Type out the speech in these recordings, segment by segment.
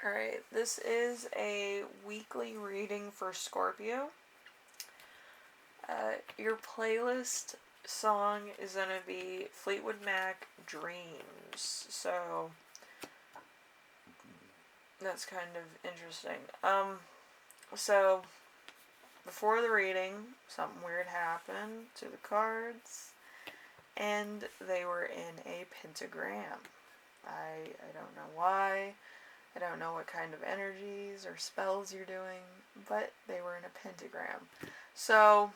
Alright, this is a weekly reading for Scorpio. Your playlist song is going to be Fleetwood Mac-Dreams. So, that's kind of interesting. So, before the reading, something weird happened to the cards, and they were in a pentagram. I don't know why. I don't know what kind of energies or spells you're doing, but they were in a pentagram. So,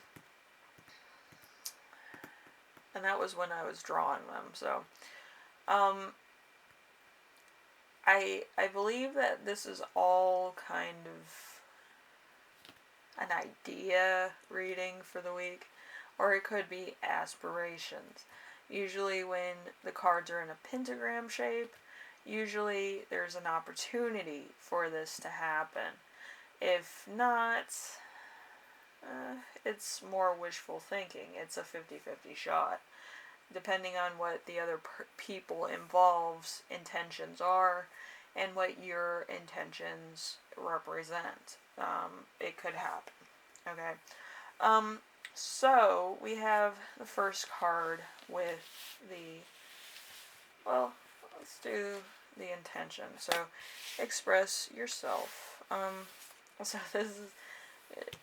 and that was when I was drawing them. So, I believe that this is all kind of an idea reading for the week, or it could be aspirations. Usually when the cards are in a pentagram shape, usually there's an opportunity for this to happen. If not, it's more wishful thinking. It's a 50-50 shot. Depending on what the other people involved's intentions are and what your intentions represent, it could happen. Okay. So we have the first card with well, let's do the intention. So, express yourself. So this is, it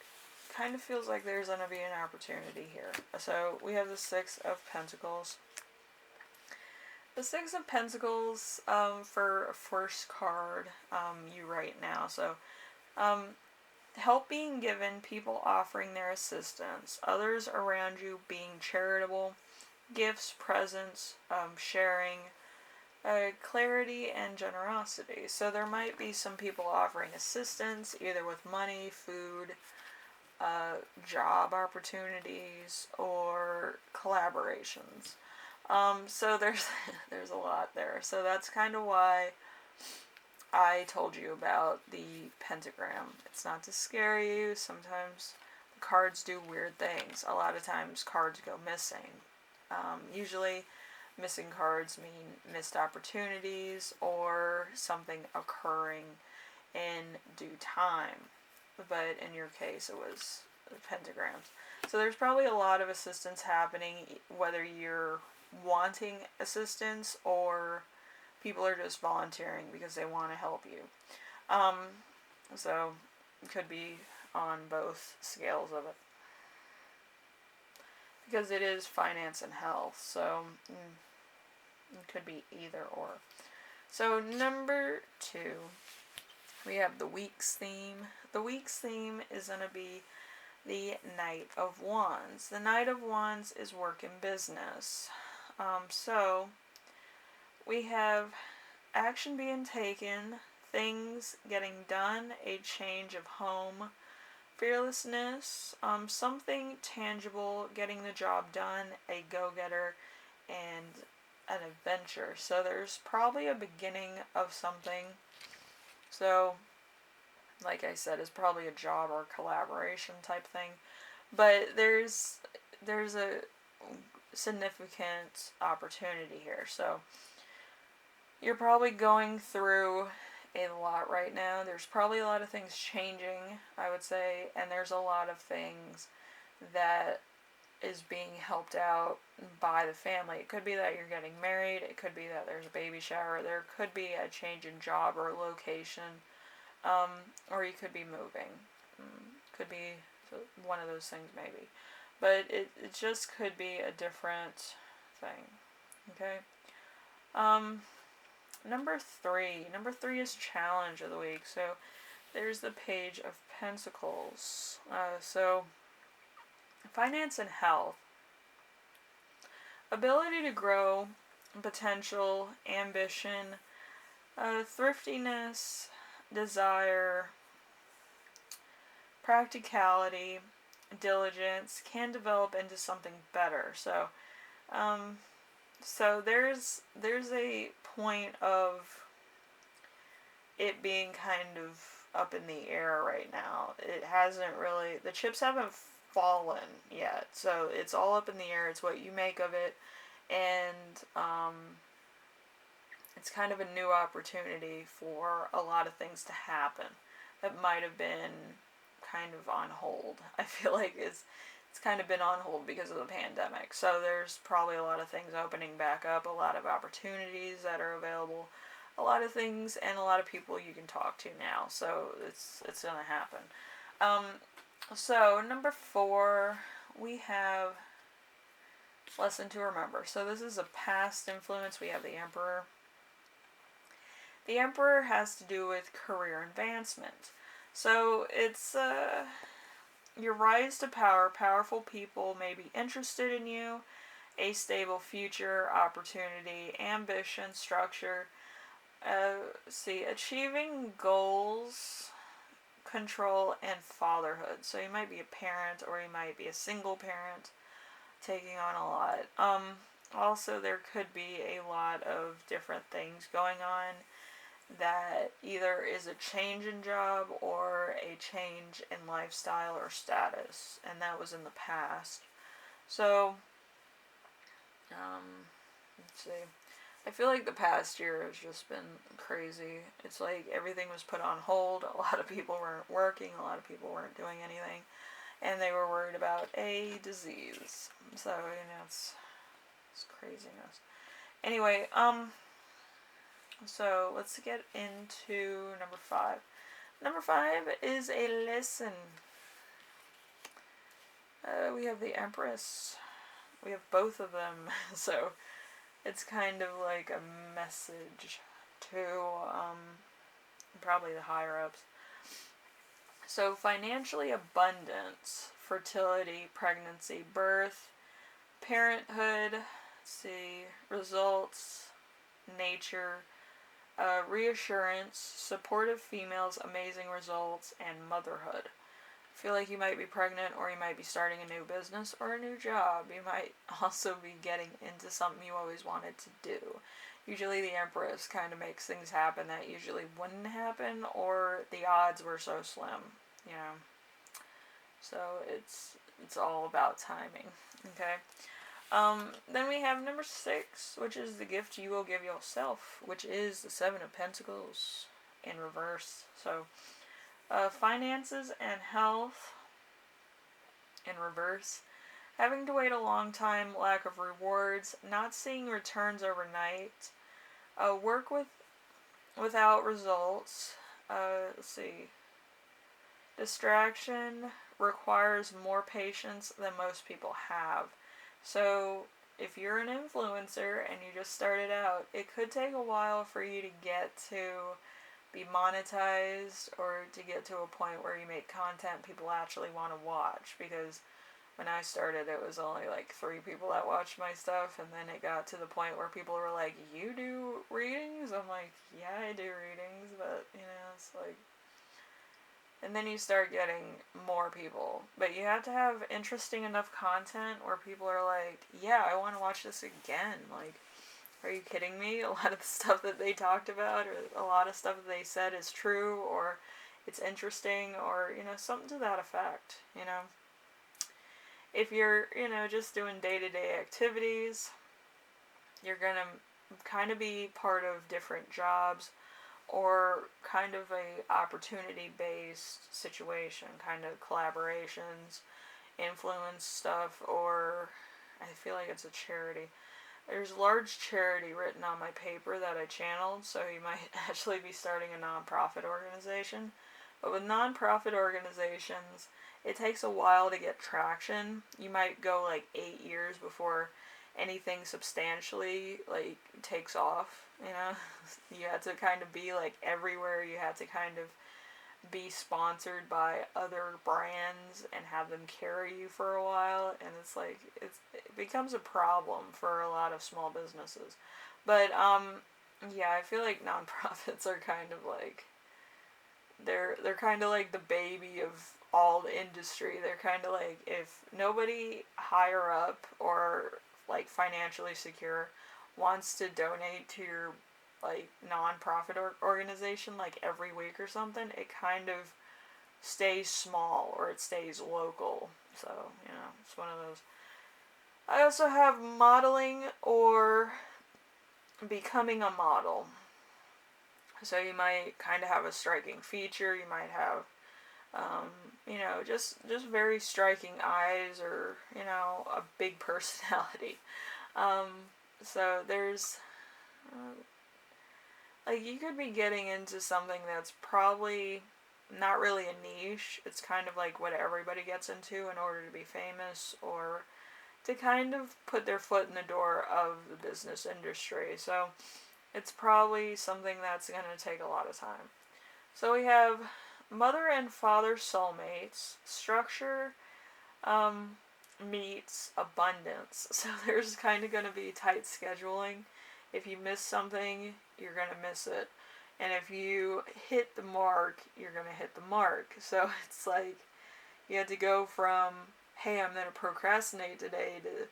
kind of feels like there's going to be an opportunity here. So we have the Six of Pentacles. The Six of Pentacles, for a first card, you right now. So, help being given, people offering their assistance, others around you being charitable, gifts, presents, sharing, clarity, and generosity. So there might be some people offering assistance, either with money, food, job opportunities, or collaborations. So there's a lot there. So that's kind of why I told you about the pentagram. It's not to scare you. Sometimes the cards do weird things. A lot of times cards go missing. Usually missing cards mean missed opportunities or something occurring in due time. But in your case, it was pentagrams. So there's probably a lot of assistance happening, whether you're wanting assistance or people are just volunteering because they want to help you. So it could be on both scales of it. Because it is finance and health, so it could be either or. So number 2, we have the week's theme. The week's theme is going to be the Knight of Wands. The Knight of Wands is work and business. So we have action being taken, things getting done, a change of home, fearlessness, something tangible, getting the job done, a go-getter, and an adventure. So there's probably a beginning of something. So, like I said, it's probably a job or collaboration type thing. But there's a significant opportunity here. So you're probably going through a lot right now. There's probably a lot of things changing, I would say, and there's a lot of things that is being helped out by the family. It could be that you're getting married, it could be that there's a baby shower, there could be a change in job or location, or you could be moving. Could be one of those things maybe. But it just could be a different thing. Okay? Number 3. Number 3 is challenge of the week. So there's the Page of Pentacles. So finance and health. Ability to grow, potential, ambition, thriftiness, desire, practicality, diligence can develop into something better. So, so there's a point of it being kind of up in the air right now. It hasn't really, the chips haven't fallen yet, so it's all up in the air. It's what you make of it, and it's kind of a new opportunity for a lot of things to happen that might have been kind of on hold. I feel like it's kind of been on hold because of the pandemic. So there's probably a lot of things opening back up, a lot of opportunities that are available, a lot of things, and a lot of people you can talk to now. So it's gonna happen. Um, so number 4, we have lesson to remember. So this is a past influence. We have the Emperor. The Emperor has to do with career advancement. So it's your rise to power. Powerful people may be interested in you. A stable future, opportunity, ambition, structure. Achieving goals, control, and fatherhood. So you might be a parent, or you might be a single parent, taking on a lot. Also, there could be a lot of different things going on that either is a change in job or a change in lifestyle or status, and that was in the past. So, let's see. I feel like the past year has just been crazy. It's like everything was put on hold. A lot of people weren't working. A lot of people weren't doing anything. And they were worried about a disease. So, it's craziness. Anyway, so let's get into number 5. Number 5 is a lesson. We have the Empress. We have both of them. So it's kind of like a message to probably the higher ups. So financially abundance, fertility, pregnancy, birth, parenthood, results, nature, reassurance, supportive females, amazing results, and motherhood. I feel like you might be pregnant, or you might be starting a new business or a new job. You might also be getting into something you always wanted to do. Usually the Empress kind of makes things happen that usually wouldn't happen, or the odds were so slim, So it's all about timing, okay? Then we have number 6, which is the gift you will give yourself, which is the 7 of Pentacles in reverse. So, finances and health in reverse. Having to wait a long time, lack of rewards, not seeing returns overnight, work without results, distraction requires more patience than most people have. So, if you're an influencer and you just started out, it could take a while for you to get to be monetized, or to get to a point where you make content people actually want to watch. Because when I started, it was only like 3 people that watched my stuff, and then it got to the point where people were like, "You do readings?" I'm like, "Yeah, I do readings," but it's like... And then you start getting more people. But you have to have interesting enough content where people are like, "Yeah, I want to watch this again." Like, are you kidding me? A lot of the stuff that they talked about, or a lot of stuff that they said is true, or it's interesting, or, something to that effect, If you're, just doing day-to-day activities, you're going to kind of be part of different jobs, or kind of a opportunity-based situation, kind of collaborations, influence stuff, or I feel like it's a charity. There's large charity written on my paper that I channeled, so you might actually be starting a non-profit organization. But with non-profit organizations, it takes a while to get traction. You might go like 8 years before anything substantially takes off, You have to kind of be like everywhere. You have to kind of be sponsored by other brands and have them carry you for a while, and it becomes a problem for a lot of small businesses. But I feel like nonprofits are kind of like they're kind of like the baby of all the industry. They're kind of like, if nobody higher up or like financially secure wants to donate to your non-profit organization every week or something, it kind of stays small, or it stays local. So, it's one of those. I also have modeling or becoming a model. So you might kind of have a striking feature. You might have, you know, just very striking eyes, or, you know, a big personality. Um, so there's, like, you could be getting into something that's probably not really a niche. It's kind of like what everybody gets into in order to be famous, or to kind of put their foot in the door of the business industry. So it's probably something that's going to take a lot of time. So we have mother and father soulmates. Structure meets abundance. So there's kind of going to be tight scheduling. If you miss something, you're going to miss it. And if you hit the mark, you're going to hit the mark. So it's like you had to go from, hey, I'm going to procrastinate today, to,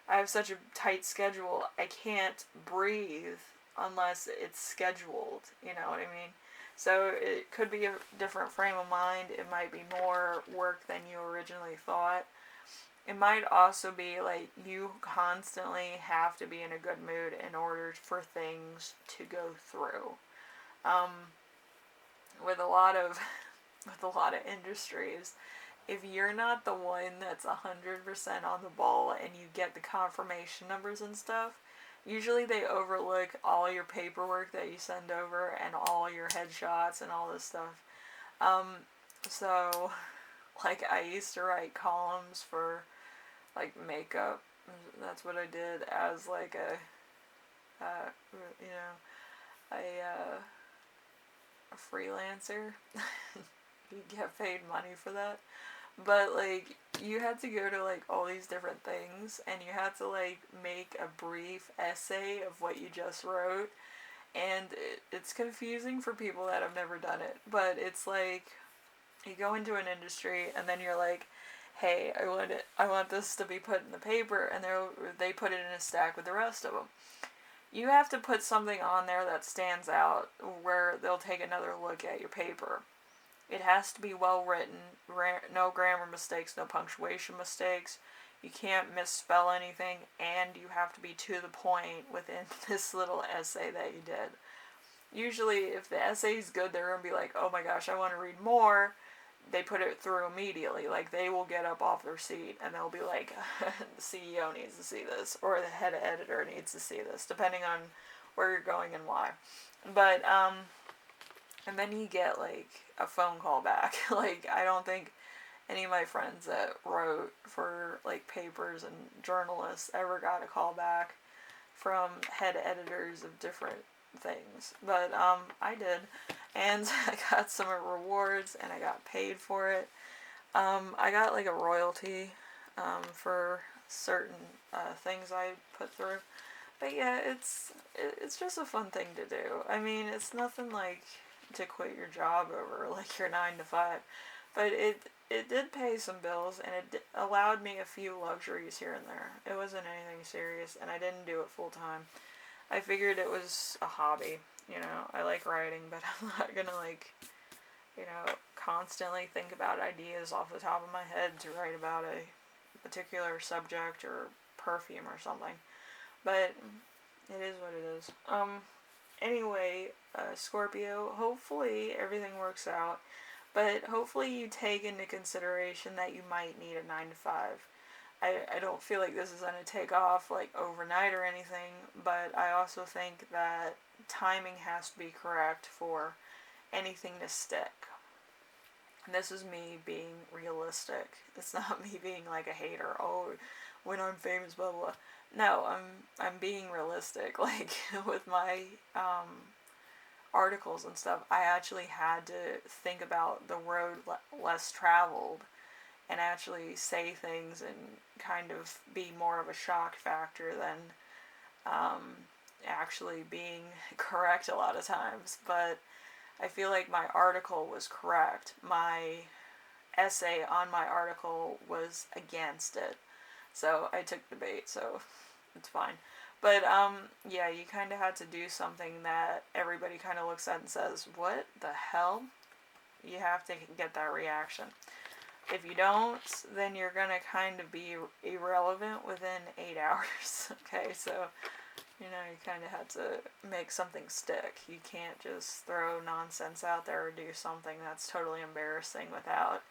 I have such a tight schedule, I can't breathe unless it's scheduled. You know what I mean? So it could be a different frame of mind. It might be more work than you originally thought. It might also be like you constantly have to be in a good mood in order for things to go through. With a lot of industries, if you're not the one that's 100% on the ball and you get the confirmation numbers and stuff, usually they overlook all your paperwork that you send over and all your headshots and all this stuff. So, like, I used to write columns for, like, makeup. That's what I did as, like, you know, a freelancer. You get paid money for that. But, like, you had to go to, like, all these different things, and you had to, like, make a brief essay of what you just wrote, and it's confusing for people that have never done it. But it's like, you go into an industry, and then you're like, hey, I want this to be put in the paper, and they put it in a stack with the rest of them. You have to put something on there that stands out, where they'll take another look at your paper. It has to be well written, no grammar mistakes, no punctuation mistakes. You can't misspell anything, and you have to be to the point within this little essay that you did. Usually, if the essay is good, they're going to be like, oh my gosh, I want to read more. They put it through immediately. Like, they will get up off their seat, and they'll be like, the CEO needs to see this, or the head editor needs to see this, depending on where you're going and why. But, and then you get, like, a phone call back. Like, I don't think any of my friends that wrote for, like, papers and journalists ever got a call back from head editors of different things. But, I did. And I got some rewards, and I got paid for it. I got, like, a royalty, for certain, things I put through. But yeah, it's just a fun thing to do. I mean, it's nothing like to quit your job over, like, your 9 to 5. But it did pay some bills, and it allowed me a few luxuries here and there. It wasn't anything serious, and I didn't do it full time. I figured it was a hobby. You know, I like writing, but I'm not gonna, like, you know, constantly think about ideas off the top of my head to write about a particular subject or perfume or something. But it is what it is. Anyway, Scorpio, hopefully everything works out, but hopefully you take into consideration that you might need a 9 to 5. I don't feel like this is going to take off, like, overnight or anything, but I also think that timing has to be correct for anything to stick. And this is me being realistic. It's not me being, like, a hater. Oh, when I'm famous, blah, blah, blah. No, I'm being realistic. Like, with my articles and stuff, I actually had to think about the road less traveled, and actually say things and kind of be more of a shock factor than actually being correct a lot of times. But I feel like my article was correct. My essay on my article was against it. So I took the bait, so it's fine. But, yeah, you kind of had to do something that everybody kind of looks at and says, what the hell? You have to get that reaction. If you don't, then you're going to kind of be irrelevant within 8 hours. Okay, so You know, you kind of have to make something stick. You can't just throw nonsense out there or do something that's totally embarrassing without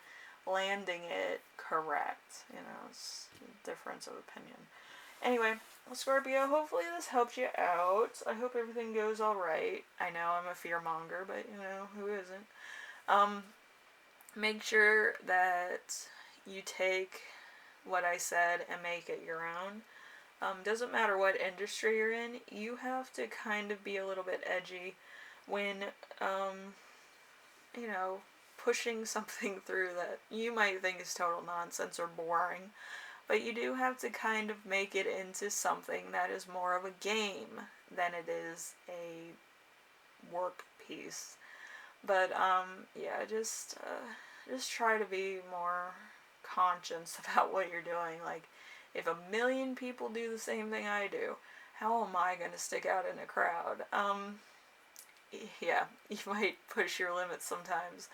landing it correct. You know, it's a difference of opinion. Anyway, Scorpio, hopefully this helped you out. I hope everything goes alright. I know I'm a fear monger, but you know, who isn't? Make sure that you take what I said and make it your own. Doesn't matter what industry you're in, you have to kind of be a little bit edgy when, you know, pushing something through that you might think is total nonsense or boring. But you do have to kind of make it into something that is more of a game than it is a work piece. But yeah, just try to be more conscious about what you're doing. Like, if a million people do the same thing I do, how am I going to stick out in a crowd? Yeah, you might push your limits sometimes,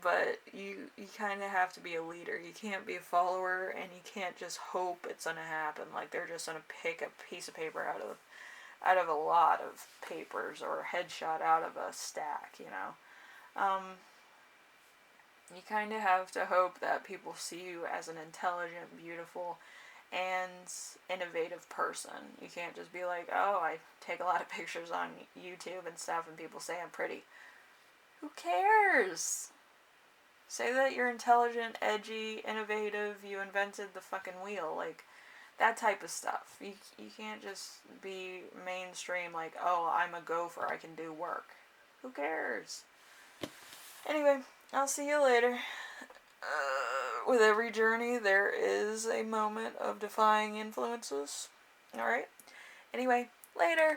but you kind of have to be a leader. You can't be a follower, and you can't just hope it's going to happen. Like, they're just going to pick a piece of paper out of a lot of papers, or a headshot out of a stack, you know. You kind of have to hope that people see you as an intelligent, beautiful, and innovative person. You can't just be like, oh, I take a lot of pictures on YouTube and stuff and people say I'm pretty. Who cares? Say that you're intelligent, edgy, innovative, you invented the fucking wheel, like, that type of stuff. You can't just be mainstream like, oh, I'm a gopher, I can do work. Who cares? Anyway, I'll see you later. With every journey, there is a moment of defying influences. Alright? Anyway, later!